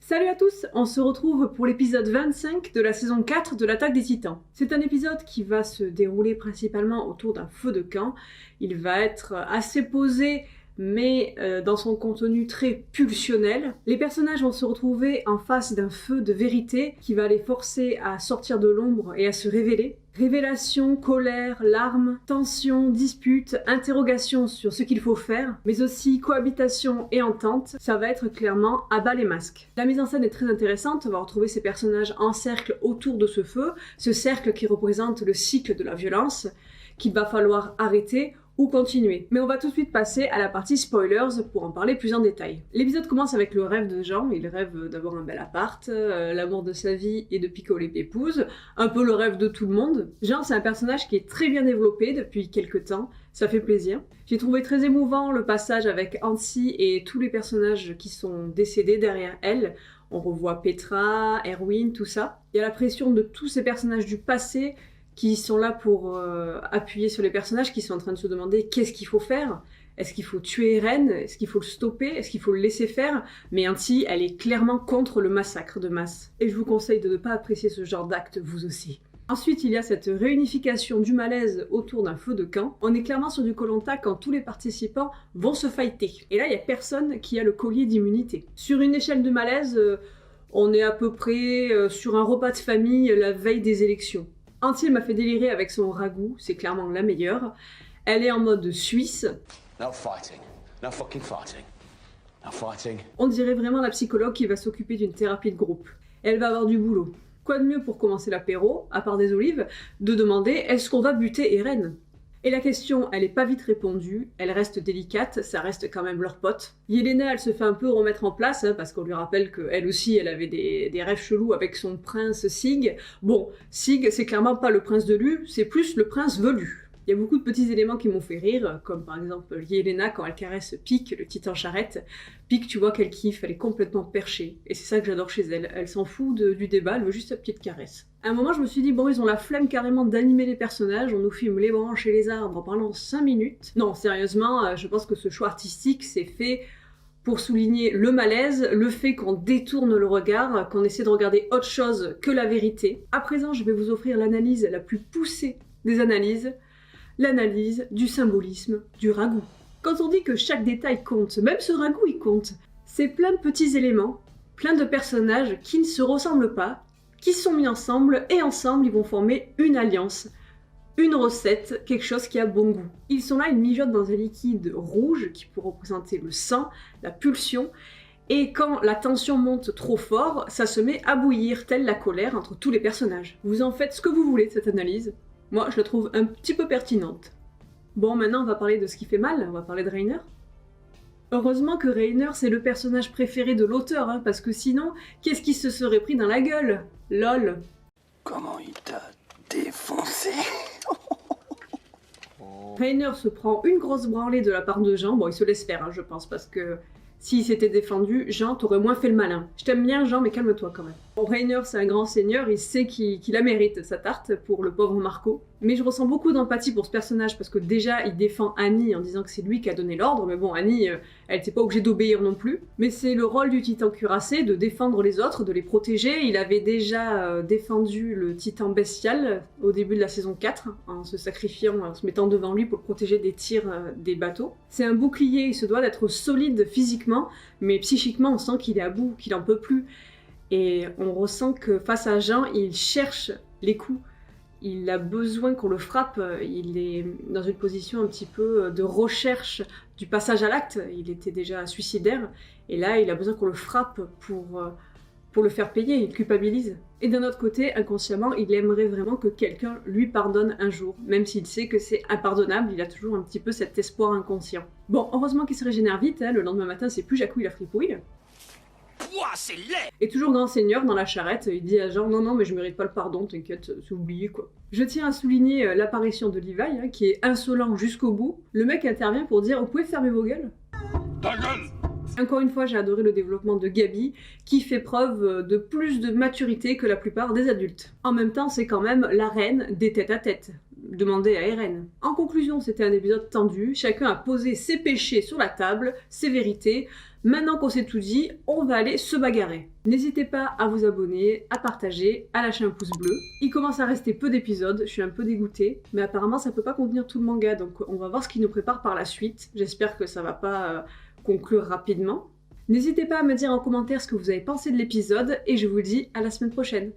Salut à tous, on se retrouve pour l'épisode 25 de la saison 4 de l'Attaque des Titans. C'est un épisode qui va se dérouler principalement autour d'un feu de camp. Il va être assez posé, mais dans son contenu très pulsionnel. Les personnages vont se retrouver en face d'un feu de vérité qui va les forcer à sortir de l'ombre et à se révéler. Révélation, colère, larmes, tension, dispute, interrogation sur ce qu'il faut faire, mais aussi cohabitation et entente, ça va être clairement à bas les masques. La mise en scène est très intéressante, on va retrouver ces personnages en cercle autour de ce feu, ce cercle qui représente le cycle de la violence, qu'il va falloir arrêter ou continuer. Mais on va tout de suite passer à la partie spoilers pour en parler plus en détail. L'épisode commence avec le rêve de Jean, il rêve d'avoir un bel appart, l'amour de sa vie et de picoler Pépouze, un peu le rêve de tout le monde. Jean, c'est un personnage qui est très bien développé depuis quelques temps, ça fait plaisir. J'ai trouvé très émouvant le passage avec Hansi et tous les personnages qui sont décédés derrière elle. On revoit Petra, Erwin, tout ça. Il y a la pression de tous ces personnages du passé qui sont là pour appuyer sur les personnages qui sont en train de se demander qu'est-ce qu'il faut faire. Est-ce qu'il faut tuer Eren? Est-ce qu'il faut le stopper? Est-ce qu'il faut le laisser faire? Mais Hansi, elle est clairement contre le massacre de masse. Et je vous conseille de ne pas apprécier ce genre d'acte, vous aussi. Ensuite, il y a cette réunification du malaise autour d'un feu de camp. On est clairement sur du Koh-Lanta quand tous les participants vont se fighter. Et là, il n'y a personne qui a le collier d'immunité. Sur une échelle de malaise, on est à peu près sur un repas de famille la veille des élections. Hansi m'a fait délirer avec son ragoût, c'est clairement la meilleure. Elle est en mode suisse. No fighting. No fucking fighting. No fighting. On dirait vraiment la psychologue qui va s'occuper d'une thérapie de groupe. Elle va avoir du boulot. Quoi de mieux pour commencer l'apéro, à part des olives, de demander est-ce qu'on va buter Eren? Et la question, elle est pas vite répondue, elle reste délicate, ça reste quand même leur pote. Yelena, elle se fait un peu remettre en place, parce qu'on lui rappelle qu'elle aussi, elle avait des rêves chelous avec son prince Sig. Bon, Sig, c'est clairement pas le prince de Lu, c'est plus le prince velu. Il y a beaucoup de petits éléments qui m'ont fait rire, comme par exemple Yelena quand elle caresse Pieck, le titan charrette. Pieck, tu vois qu'elle kiffe, elle est complètement perchée. Et c'est ça que j'adore chez elle. Elle s'en fout du débat, elle veut juste sa petite caresse. À un moment, je me suis dit, bon, ils ont la flemme carrément d'animer les personnages, on nous filme les branches et les arbres pendant 5 minutes. Non, sérieusement, je pense que ce choix artistique, c'est fait pour souligner le malaise, le fait qu'on détourne le regard, qu'on essaie de regarder autre chose que la vérité. À présent, je vais vous offrir l'analyse la plus poussée des analyses, l'analyse du symbolisme du ragoût. Quand on dit que chaque détail compte, même ce ragoût il compte, c'est plein de petits éléments, plein de personnages qui ne se ressemblent pas, qui sont mis ensemble et ensemble ils vont former une alliance, une recette, quelque chose qui a bon goût. Ils sont là, ils mijotent dans un liquide rouge qui peut représenter le sang, la pulsion, et quand la tension monte trop fort, ça se met à bouillir, telle la colère entre tous les personnages. Vous en faites ce que vous voulez de cette analyse. Moi, je la trouve un petit peu pertinente. Bon, maintenant, on va parler de ce qui fait mal, on va parler de Reiner. Heureusement que Reiner, c'est le personnage préféré de l'auteur, parce que sinon, qu'est-ce qui se serait pris dans la gueule? Lol. Comment il t'a défoncé? Reiner se prend une grosse branlée de la part de Jean, bon, il se laisse faire, je pense, parce que s'il s'était défendu, Jean, t'aurais moins fait le malin. Je t'aime bien, Jean, mais calme-toi quand même. Bon, Reiner, c'est un grand seigneur, il sait qu'il la mérite, sa tarte, pour le pauvre Marco. Mais je ressens beaucoup d'empathie pour ce personnage, parce que déjà, il défend Annie en disant que c'est lui qui a donné l'ordre, mais bon, Annie, elle était pas obligée d'obéir non plus. Mais c'est le rôle du titan cuirassé de défendre les autres, de les protéger. Il avait déjà défendu le titan bestial au début de la saison 4, en se sacrifiant, en se mettant devant lui pour le protéger des tirs des bateaux. C'est un bouclier, il se doit d'être solide physiquement, mais psychiquement, on sent qu'il est à bout, qu'il en peut plus. Et on ressent que face à Jean, il cherche les coups. Il a besoin qu'on le frappe. Il est dans une position un petit peu de recherche du passage à l'acte. Il était déjà suicidaire. Et là, il a besoin qu'on le frappe pour le faire payer. Il culpabilise. Et d'un autre côté, inconsciemment, il aimerait vraiment que quelqu'un lui pardonne un jour. Même s'il sait que c'est impardonnable, il a toujours un petit peu cet espoir inconscient. Bon, heureusement qu'il se régénère vite. Le lendemain matin, c'est plus Jacouille la fripouille. Ouah, c'est laid! Et toujours grand seigneur dans la charrette, il dit à Jean non mais je mérite pas le pardon, t'inquiète, c'est oublié quoi. Je tiens à souligner l'apparition de Levi, qui est insolent jusqu'au bout. Le mec intervient pour dire vous pouvez fermer vos gueules? Ta gueule! Encore une fois, j'ai adoré le développement de Gabi, qui fait preuve de plus de maturité que la plupart des adultes. En même temps, c'est quand même la reine des tête-à-tête. Demandez à Eren. En conclusion, c'était un épisode tendu, chacun a posé ses péchés sur la table, ses vérités. Maintenant qu'on s'est tout dit, on va aller se bagarrer. N'hésitez pas à vous abonner, à partager, à lâcher un pouce bleu. Il commence à rester peu d'épisodes, je suis un peu dégoûtée, mais apparemment ça peut pas contenir tout le manga, donc on va voir ce qui nous prépare par la suite. J'espère que ça va pas conclure rapidement. N'hésitez pas à me dire en commentaire ce que vous avez pensé de l'épisode, et je vous dis à la semaine prochaine.